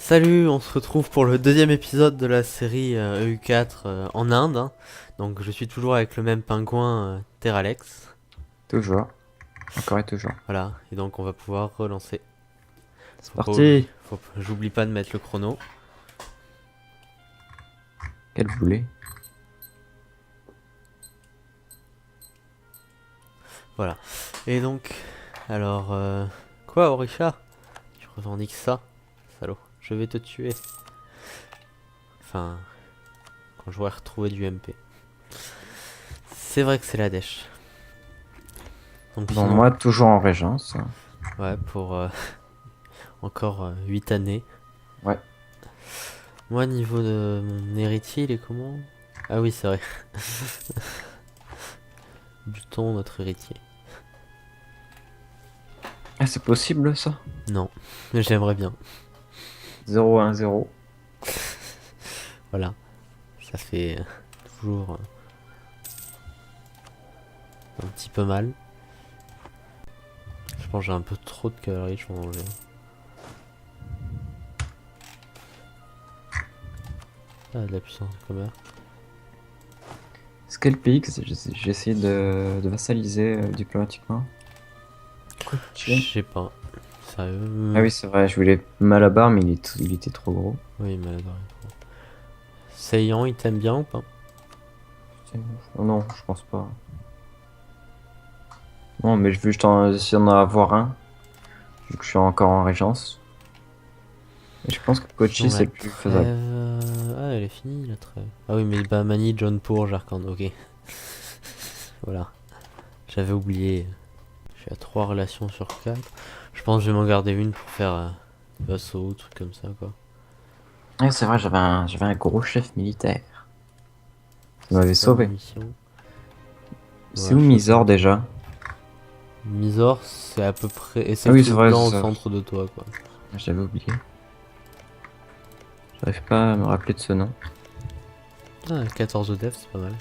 Salut, on se retrouve pour le deuxième épisode de la série EU4 en Inde, hein. Donc je suis toujours avec le même pingouin Terralex. Toujours. Encore et toujours. Voilà, et donc on va pouvoir relancer. C'est Faut pas oublier, parti. j'oublie pas de mettre le chrono. Quel boulet. Voilà. Et donc, alors, quoi Orisha? Tu revendiques ça, salaud. Je vais te tuer. Enfin, quand j'aurai retrouvé du MP. C'est vrai que c'est la dèche. Donc Bon, sinon, moi, toujours en régence. ouais, pour encore 8 années. Ouais. Moi, niveau de mon héritier, il est comment? Ah oui, c'est vrai. Buton, notre héritier. Ah, c'est possible, ça? Non, mais j'aimerais bien. 0-1-0. Voilà, ça fait toujours un petit peu mal. Je pense que j'ai un peu trop de calories, je vais en enlever. Ah, de la puissance de commerce. C'est quel pays que j'ai essayé de vassaliser diplomatiquement? Quoi, Je Chine. sais pas. Sérieux? Ah oui, c'est vrai, je voulais Malabar, mais il était trop gros. Oui, mais adoré. Seiyan, il t'aime bien ou pas? Oh non, je pense pas. Non, mais je veux juste essayer d'en avoir un, vu que je suis encore en régence. Et je pense que Sinon, Kochi, la c'est le plus faisable. trêve. Ah, elle est finie, la trêve. Ah oui, mais Bahmani, Jaunpur, Jharkhand, ok. Voilà, j'avais oublié. Je suis à 3 relations sur 4. Je pense que je vais m'en garder une pour faire des vassaux ou trucs comme ça, quoi. Ah, c'est vrai, j'avais un gros chef militaire. Ça C'est m'avait quoi ma sauvé. mission? C'est Ouais, où je sais pas. Mysore déjà? Mysore, c'est à peu près. Et c'est Ah le oui, c'est truc vrai, blanc au c'est ça. centre de toi, quoi. J'avais oublié. J'arrive pas à me rappeler de ce nom. Ah, 14 def, c'est pas mal.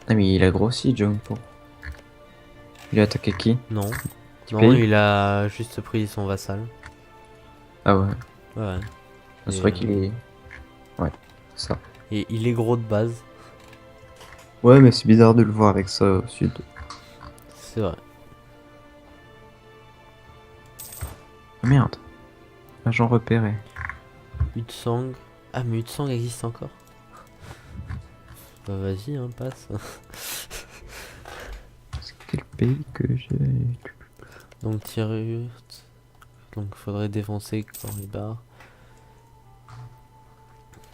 Ah, mais il a grossi, Jumpo. Il a attaqué qui? Non. Petit Non, pays? il a juste pris son vassal. Ah ouais. Ouais, ouais. Ah, c'est Et, vrai qu'il est. Ouais, c'est ça. et il est gros de base. Ouais, mais c'est bizarre de le voir avec ça au sud. C'est vrai. Ah merde. Agent repéré. Utsang. Ah, mais Utsang existe encore. Bah, vas-y, hein, passe. C'est quel pays que j'ai. Donc, Tirut. Donc, faudrait défoncer Koribar.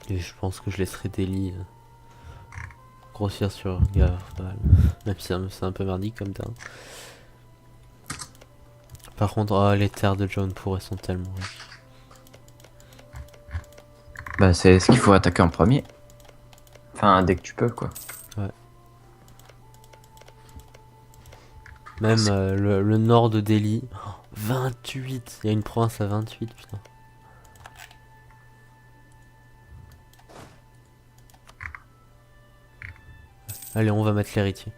Et je pense que je laisserai Delhi grossir sur Gare, pas mal. Même si c'est un peu merdique comme terrain. Par contre, oh, les terres de Jaunpur, elles sont tellement riches. Bah, c'est ce qu'il faut attaquer en premier. Enfin, dès que tu peux, quoi. Ouais. Même le nord de Delhi. Oh, 28. Il y a une province à 28, putain. Allez, on va mettre l'héritier.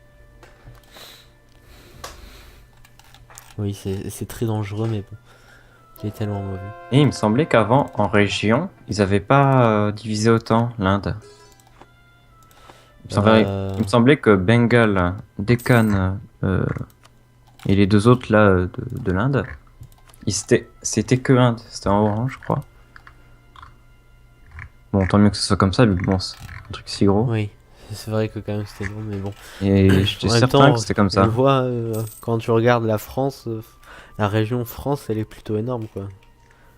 Oui, c'est très dangereux, mais bon. Il est tellement mauvais. Et il me semblait qu'avant, en région, ils avaient pas divisé autant l'Inde. Il me semblait que Bengale, Deccan et les deux autres là de l'Inde, c'était que Inde, c'était en orange, je crois. Bon, tant mieux que ce soit comme ça, vu que bon, c'est un truc si gros. Oui, c'est vrai que quand même c'était long, mais bon. Et j'étais En même certain que temps, c'était comme on le ça. voit quand tu regardes la France, la région France, elle est plutôt énorme, quoi.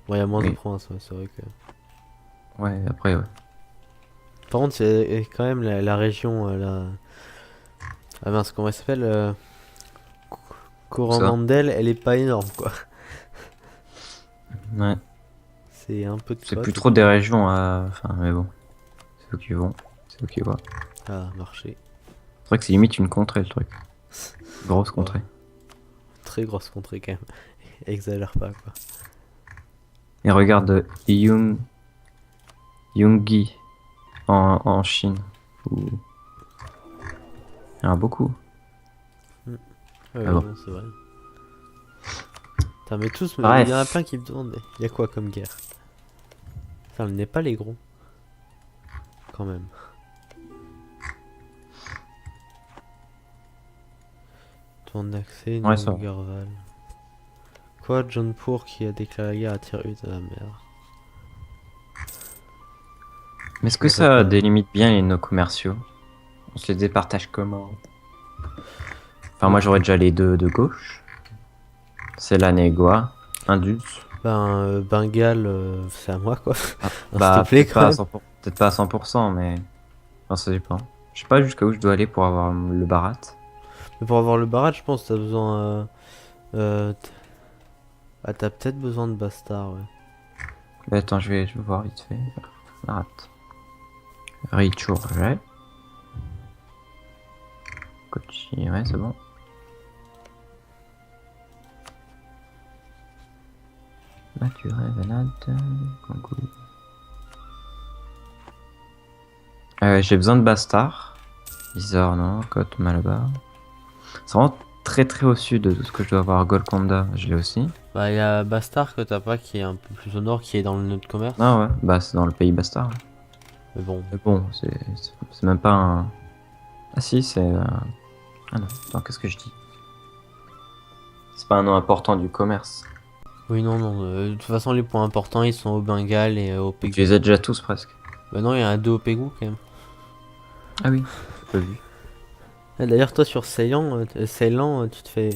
Bon, il y a moins de Oui, provinces, ouais, c'est vrai que. ouais, après, ouais. Par contre, c'est quand même la région, ah mince, comment elle s'appelle Tout ça. Coromandel, elle est pas énorme, quoi. Ouais. C'est un peu de C'est plus côte et trop puis des voilà. régions à. Enfin, mais bon, c'est eux qui vont, c'est eux qui voient. Ah, marché. C'est vrai que c'est limite une contrée le truc. Grosse Oh, contrée. très grosse contrée quand même. Exagère pas, quoi. Et regarde Yoongi en Chine. Où il y en a beaucoup. Ouais, Ah ouais, bon. non, c'est vrai. Putain, mais tous, Bref. il y en a plein qui me demandent, il y a quoi comme guerre? Putain, le Népal est gros. Quand même. Tourne d'accès, Ouais, ça va. Garval. Quoi, Jaunpur qui a déclaré la guerre à Tirut à la mer? Mais est-ce Je que me ça répète. délimite bien les nœuds commerciaux? On se les départage comment? Enfin, moi j'aurais déjà les deux de gauche. C'est la Négoa, Indus. Ben, Bengale, c'est à moi quoi. Ah, Non, s'il te plaît peut-être quand pas à même. 100%, peut-être pas à 100%, mais enfin, ça dépend. Je sais pas jusqu'à où je dois aller pour avoir le Barat. Mais pour avoir le barrage, je pense que t'as besoin. Ah, t'as peut-être besoin de Bastard, ouais. Mais attends, je vais voir vite fait. Barat. Richour, ouais. Kochi, ouais, c'est bon. Maturé, Venade, Congo. J'ai besoin de Bastard. Isor, non. Côte, Malabar. C'est vraiment très très au sud de tout ce que je dois avoir. Golconda, je l'ai aussi. Bah, il y a Bastard que t'as pas qui est un peu plus au nord, qui est dans le nœud de commerce. Ah ouais, bah c'est dans le pays Bastard. Mais bon, Mais bon, c'est même pas un. Ah si, c'est. Ah non, attends, qu'est-ce que je dis? C'est pas un nom important du commerce. oui, non, non. De toute façon, les points importants ils sont au Bengale et au Tu Pégou. les as déjà tous presque. Bah, non, il y en a deux au Pégou quand même. Ah oui, j'ai pas vu. Ah, d'ailleurs, toi sur Ceylan, tu te fais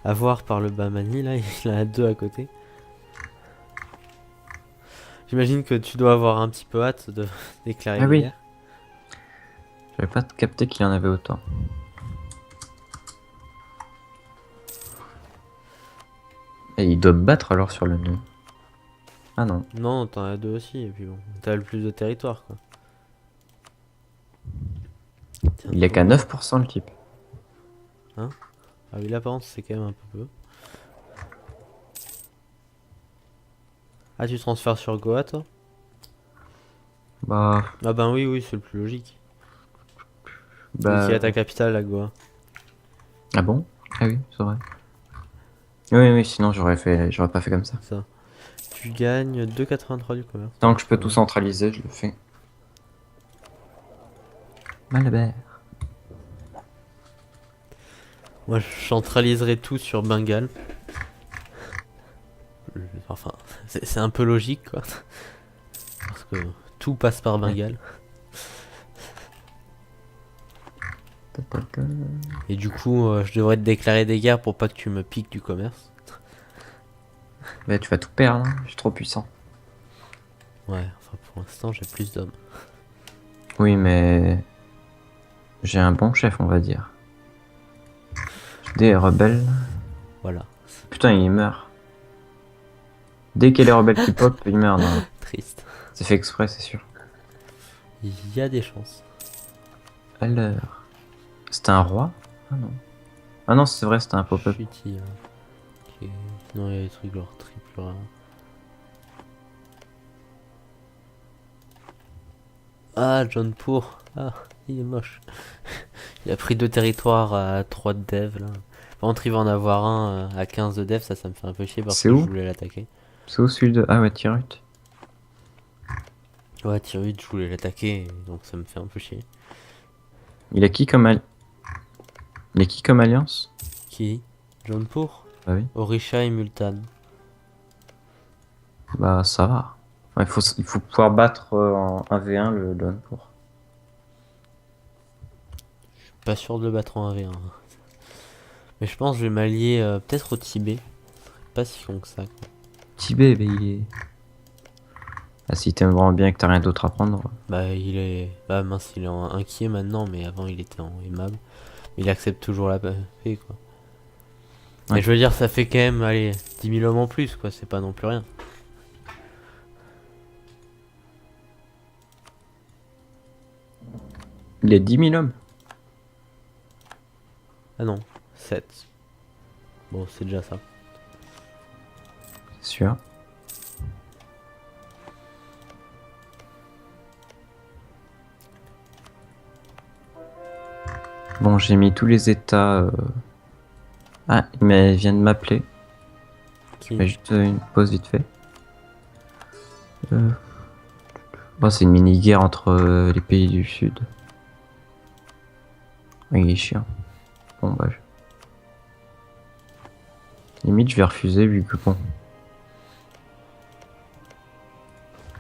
avoir par le Bamani là, il en a deux à côté. J'imagine que tu dois avoir un petit peu hâte de déclarer Ah la oui, guerre. j'avais pas capté qu'il y en avait autant. Et il doit me battre alors sur le nœud. Ah non. Non, t'en as deux aussi, et puis bon, t'as le plus de territoire quoi. Tiens, Il est qu'à faut- 9% le type. Ah oui, là par contre, c'est quand même un peu peu. Ah, tu transfères sur Goa toi? Bah. Ah ben oui, oui, c'est le plus logique. Vu qu'il y Bah. a ta capitale à Goa. Ah bon? Ah oui, c'est vrai. Oui, oui, sinon j'aurais pas fait comme ça. Ça. Tu gagnes 2,83 du commerce. Tant que je peux Ouais. tout centraliser, je le fais. Malabert. Moi, je centraliserai tout sur Bengale. Enfin, c'est un peu logique quoi. Parce que tout passe par Bengale. Et du coup, je devrais te déclarer des guerres pour pas que tu me piques du commerce. Bah, tu vas tout perdre, hein. Je suis trop puissant. Ouais, enfin pour l'instant, j'ai plus d'hommes. Oui, mais. J'ai un bon chef, on va dire. Des rebelles. Voilà, Putain, il meurt. Dès qu'il y a les rebelles qui pop, il meurt. Non. triste. C'est fait exprès, c'est sûr. Il y a des chances. Alors. C'était un roi? Ah non. Ah non, c'est vrai, c'était un pop-up. Chutis, ok. Non, il y a des trucs genre triple rare. Ah, John Poor. Ah, il est moche. Il a pris deux territoires à 3 de dev là. Par contre, il va en avoir un à 15 de dev, ça me fait un peu chier parce C'est que je où? voulais l'attaquer. C'est au sud. Ah ouais, Tirut. Ouais, Tirut, je voulais l'attaquer, donc ça me fait un peu chier. Il a qui comme Il a qui comme alliance? Qui? John Poor? Bah oui. Orisha et Multan. Bah ça va. Enfin, il faut pouvoir battre en 1v1 le Downpour. Pas sûr de le battre en 1v1. Mais je pense que je vais m'allier peut-être au Tibet. Pas si con que ça, quoi. Tibet, mais il est. Ah, si t'aimes vraiment bien et que t'as rien d'autre à prendre. Bah, il est. Bah, mince, il est en inquiet maintenant, mais avant il était en aimable. Il accepte toujours la paix, quoi. Ouais. Mais je veux dire, ça fait quand même, allez, 10 000 hommes en plus, quoi. C'est pas non plus rien. Il est 10 000 hommes. Ah non, 7. Bon, c'est déjà ça. C'est sûr. Bon, j'ai mis tous les états. Ah, mais il vient de m'appeler. qui? Mais juste une pause vite fait. Bon, c'est une mini-guerre entre les pays du Sud. Ah, il est chiant. Bon, bah. Limite, je vais refuser vu que bon.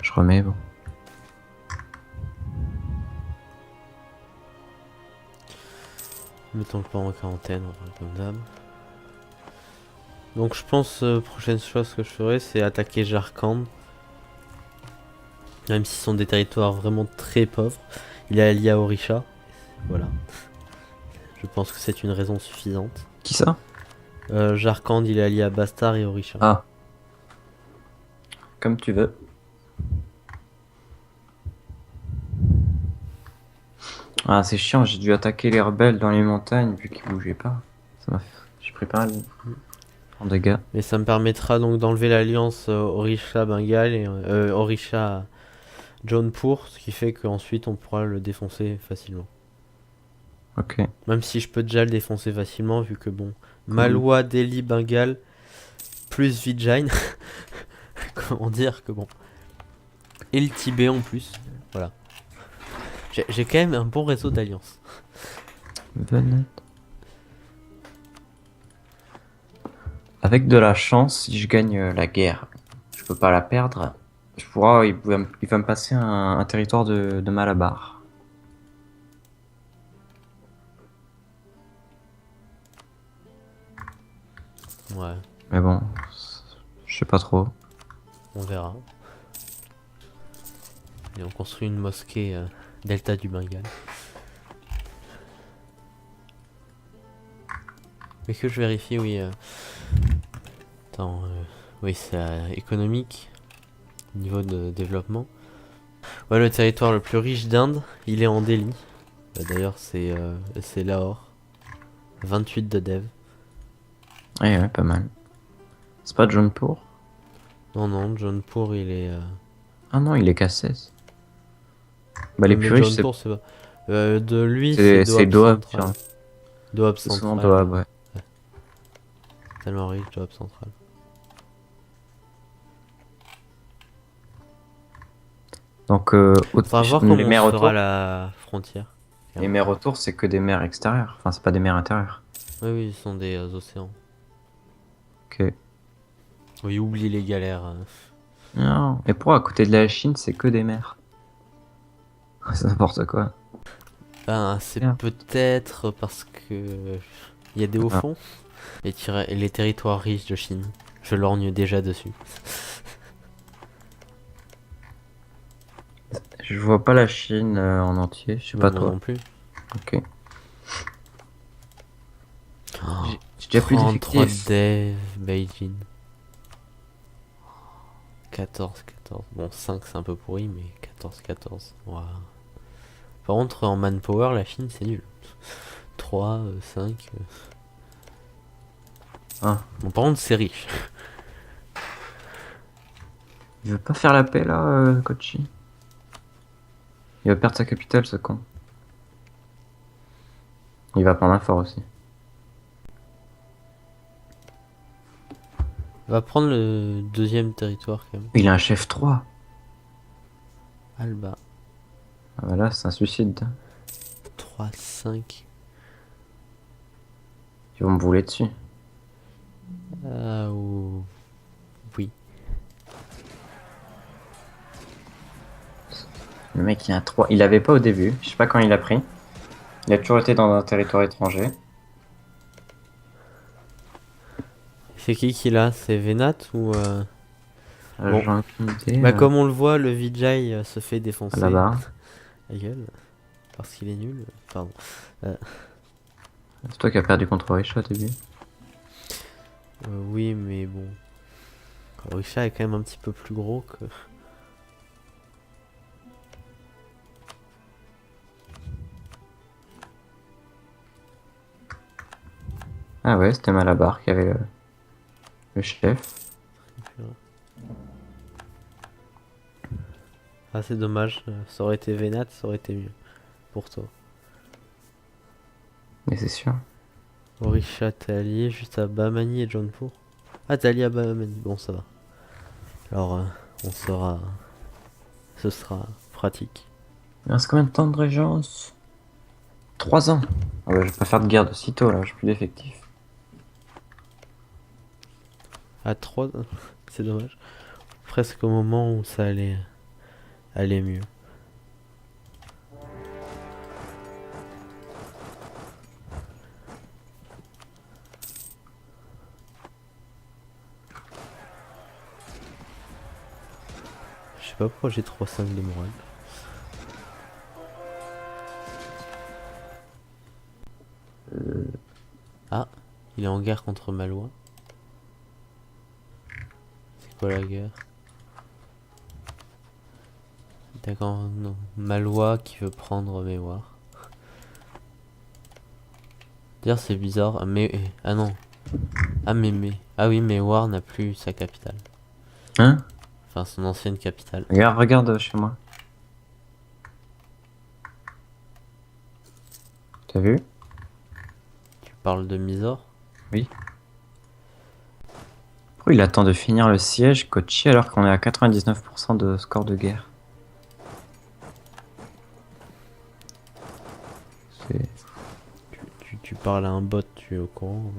Je remets, bon. Mettons le plan en quarantaine, on va comme d'hab. Donc je pense prochaine chose que je ferai c'est attaquer Jarkand. Même s'ils sont des territoires vraiment très pauvres. Il est allié à Orisha. Voilà. Je pense que c'est une raison suffisante. Qui ça? Jarkand il est allié à Bastar et Orisha. Ah. Comme tu veux. Ah, c'est chiant, j'ai dû attaquer les rebelles dans les montagnes vu qu'ils bougeaient pas. Ça m'a fait... J'ai pris pas mal en dégâts. Mais ça me permettra donc d'enlever l'alliance Orisha-Bengal et Orisha-Jaunpur. Ce qui fait qu'ensuite on pourra le défoncer facilement. Ok. Même si je peux déjà le défoncer facilement vu que bon... Malwa, Delhi, Bengal, plus Vijay. Comment dire que bon... Et le Tibet en plus. Voilà. J'ai quand même un bon réseau d'alliances. Venette. Avec de la chance, si je gagne la guerre, je peux pas la perdre. Il va me passer un territoire de Malabar. Ouais, Mais bon, je sais pas trop. on verra. Et on construit une mosquée delta du Bengale. Mais que je vérifie, oui. Attends, oui, c'est économique. Niveau de développement. Ouais, le territoire le plus riche d'Inde, il est en Delhi. Bah, d'ailleurs, c'est Lahore. 28 de dev. Ouais, pas mal. C'est pas Jaunpur? Non, non, Jaunpur, il est. Ah non, il est qu'à 16. Bah, les Mais plus riches, Jaunpur, c'est pas. De lui, c'est c'est Doab Doab. central. Doab C'est souvent central. Doab, ouais. Tellement riche, Doab central. Donc, Faudra voir les comment on mers se autour, fera la frontière. les mers autour, c'est que des mers extérieures. Enfin, c'est pas des mers intérieures. Oui, oui, ce sont des océans. Ok. Oui, oublie les galères. Non. Et pourquoi à côté de la Chine, c'est que des mers? C'est n'importe quoi. Ben, c'est Bien. peut-être parce que il y a des hauts Ah. fonds et les territoires riches de Chine. Je lorgne déjà dessus. Je vois pas la Chine en entier. Je sais Ben, pas moi toi. non plus. Ok. Oh, J'ai déjà plus 33 d'effectifs. dev, Beijing. 14, 14. Bon, 5 c'est un peu pourri, mais 14, 14. Wow. Par contre, en manpower, la Chine c'est nul. 3, 5. Ah. Bon, par contre, c'est riche. Il veut pas faire la paix là, Kochi. Il va perdre sa capitale, ce con. Il va prendre un fort aussi. Va prendre le deuxième territoire quand même. Il a un chef 3. Alba. Ah bah là, c'est un suicide. 3, 5. Ils vont me bouler dessus. Oui. Le mec, il a 3. Il avait pas au début. Je sais pas quand il a pris. Il a toujours été dans un territoire étranger. C'est qui l'a? C'est Venat ou Bon. J'ai aucune idée. Bah comme on le voit, le Vijay se fait défoncer. Là-bas. La gueule. Parce qu'il est nul. Pardon. C'est toi qui as perdu contre Orisha au début. Oui, mais bon. Orisha est quand même un petit peu plus gros que... Ah ouais, c'était Malabar qui avait le chef. Ah, c'est dommage. Ça aurait été Venat, ça aurait été mieux. Pour toi. Mais c'est sûr. Orisha, t'es allié juste à Bamani et Jaunpur. Ah, t'es allié à Bahamani. Bon, ça va. Alors, on sera... Ce sera pratique. Il reste combien de temps de régence? 3 ans. Ah bah, je vais pas faire de guerre de sitôt là, j'ai plus d'effectifs. À 3, c'est dommage. Presque au moment où ça allait mieux. Je sais pas pourquoi j'ai 3-5 de morale. Ah, il est en guerre contre Malois. C'est quoi la guerre? D'accord, non. Malois qui veut prendre Méoire. D'ailleurs, c'est bizarre. Mais. Ah non. Ah, mais. Ah oui, Méoire n'a plus sa capitale. Hein? Enfin, son ancienne capitale. Regarde chez moi. T'as vu? Tu parles de Mysore? Oui. Pourquoi il attend de finir le siège Kochi alors qu'on est à 99% de score de guerre? C'est... Tu parles à un bot, tu es au courant?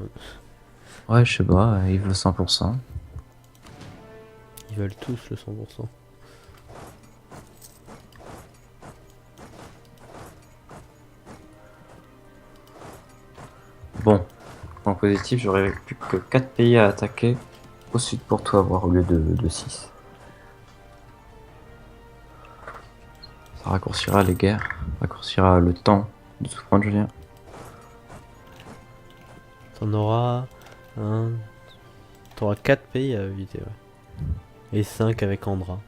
Ouais, je sais pas, il veut 100%. Ils veulent tous le 100%. Bon, en positif, j'aurais plus que 4 pays à attaquer au sud pour tout avoir au lieu de 6. Ça raccourcira les guerres, raccourcira le temps de tout point de vue. T'en auras un. T'auras 4 pays à éviter, ouais. Et 5 avec Andra.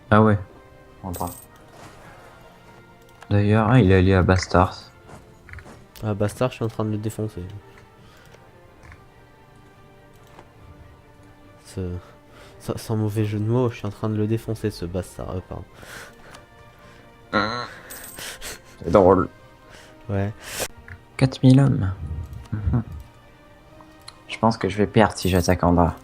Ah ouais, Andra. D'ailleurs, ah, il est allié à Bastard. Ah, Bastard, je suis en train de le défoncer. Ce- Sans mauvais jeu de mots, je suis en train de le défoncer, ce Bastard. Pardon. C'est drôle. Ouais. 4000 hommes. Mhm. Je pense que je vais perdre si j'attaque Andra.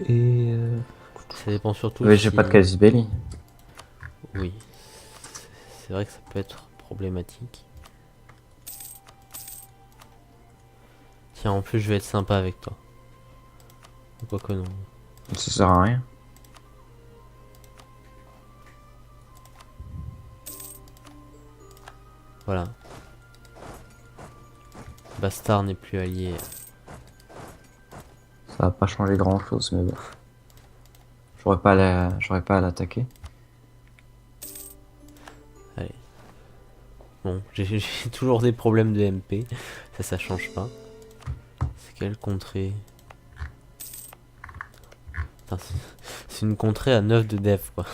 Et Ça dépend surtout ouais, si... j'ai pas de casus belli. Oui. C'est vrai que ça peut être problématique. Tiens, en plus, je vais être sympa avec toi. Quoique non. Ça sert à rien. Voilà. Bastard n'est plus allié. Ça va pas changer grand chose, mais bon. J'aurais pas à l'attaquer. Allez. Bon, j'ai toujours des problèmes de MP. Ça change pas. C'est quelle contrée? Putain, c'est une contrée à 9 de def, quoi.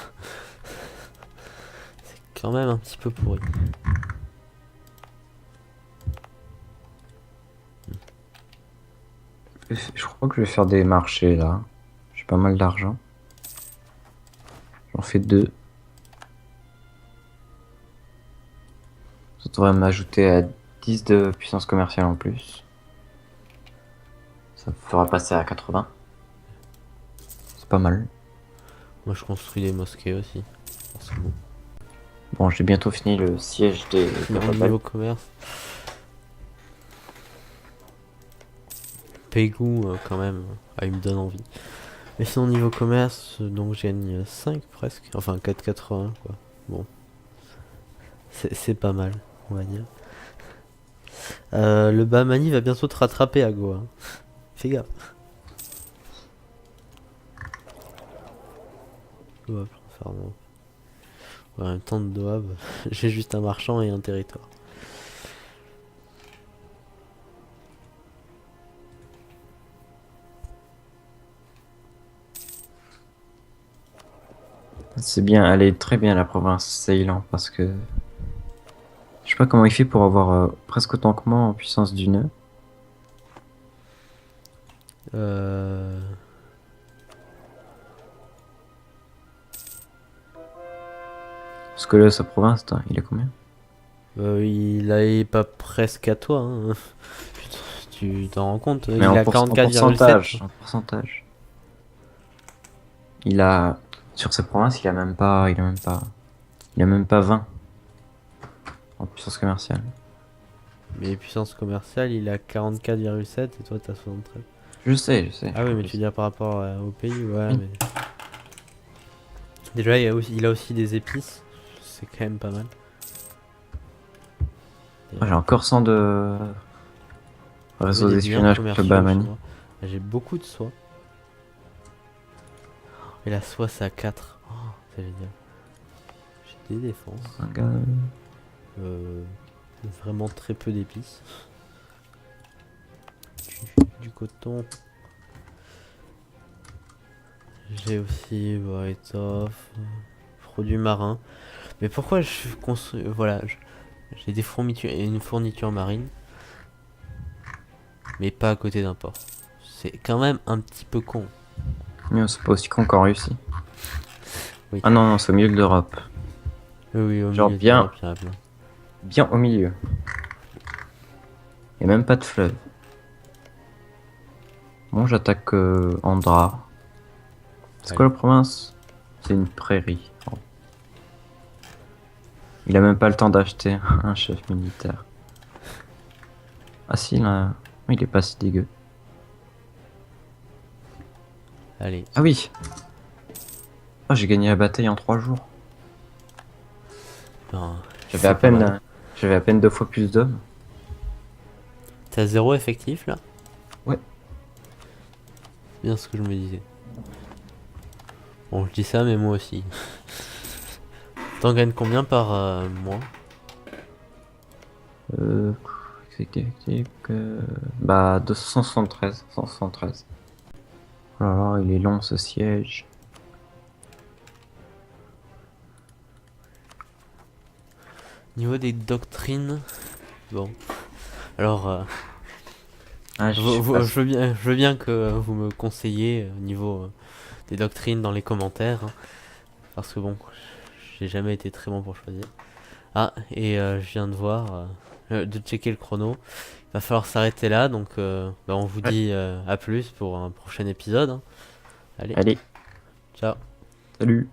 C'est quand même un petit peu pourri. Je crois que je vais faire des marchés là. J'ai pas mal d'argent. J'en fais 2. Ça devrait m'ajouter à 10 de puissance commerciale en plus. Ça me fera passer à 80. C'est pas mal. Moi, je construis des mosquées aussi. C'est bon. Bon, j'ai bientôt fini le siège des Niveau commerce. Pégou, quand même. Ah, il me donne envie. Mais sinon, niveau commerce, donc je gagne 5 presque. Enfin, 4,80 quoi. Bon. C'est pas mal, on va dire. Le Bahmani va bientôt te rattraper à Goa. Fais gaffe. Doab, pardon. Ouais, en même temps de Doab, j'ai juste un marchand et un territoire. C'est bien, elle est très bien la province Ceylan parce que je sais pas comment il fait pour avoir presque autant que moi en puissance du nœud. Euh... Parce Parce que là, sa province, il est combien? Il est pas presque à toi. Hein. Putain, tu t'en rends compte? Mais Il en, a en 44,7. pourcentage. En pourcentage. Il a. Sur sa province, il a même pas. Il a même pas 20 en puissance commerciale. Mais puissance commerciale, il a 44,7 et toi t'as 73. Je sais. Ah oui, mais tu veux dire par rapport au pays, ouais, mais... Déjà, il a aussi des épices. C'est quand même pas mal. J'ai encore 100 de réseau Des biens d'espionnage contre commerciaux, le je sais Bahamani. pas. J'ai beaucoup de soie. Et la soie, c'est à 4. Oh, c'est génial. J'ai des défenses. Un gars. Euh, Vraiment très peu d'épices. Du coton. J'ai aussi étoffe, produits marins. Mais pourquoi je construis... Voilà, j'ai des fournitures et une fourniture marine. Mais pas à côté d'un port. C'est quand même un petit peu con. Mais c'est pas aussi con qu'en Russie. Oui. Ah non, c'est au milieu de l'Europe. Oui, au Genre milieu de bien- l'Europe, il y en a plein. Bien au milieu. Et même pas de fleuve. Bon, j'attaque Andra. C'est quoi la province? C'est une prairie. Oh. Il a même pas le temps d'acheter un chef militaire. Ah si, là. Il est pas si dégueu. Allez, Ah oui. Oh, j'ai gagné la bataille en 3 jours. ben, J'avais c'est à pas mal. peine, j'avais à peine 2 fois plus d'hommes. T'as 0 effectif là? Ouais. C'est bien ce que je me disais. Bon, je dis ça, mais moi aussi. T'en gagnes combien par mois? Euh, bah 273, 173. Oh là là, il est long ce siège. Niveau des doctrines, bon. Alors, Ah, je veux bien que vous me conseillez au niveau des doctrines dans les commentaires. Hein, parce que bon, j'ai jamais été très bon pour choisir. Ah, et je viens de voir, de checker le chrono. Il va falloir s'arrêter là, donc on vous dit à plus pour un prochain épisode. Hein. Allez, Allez, ciao. salut.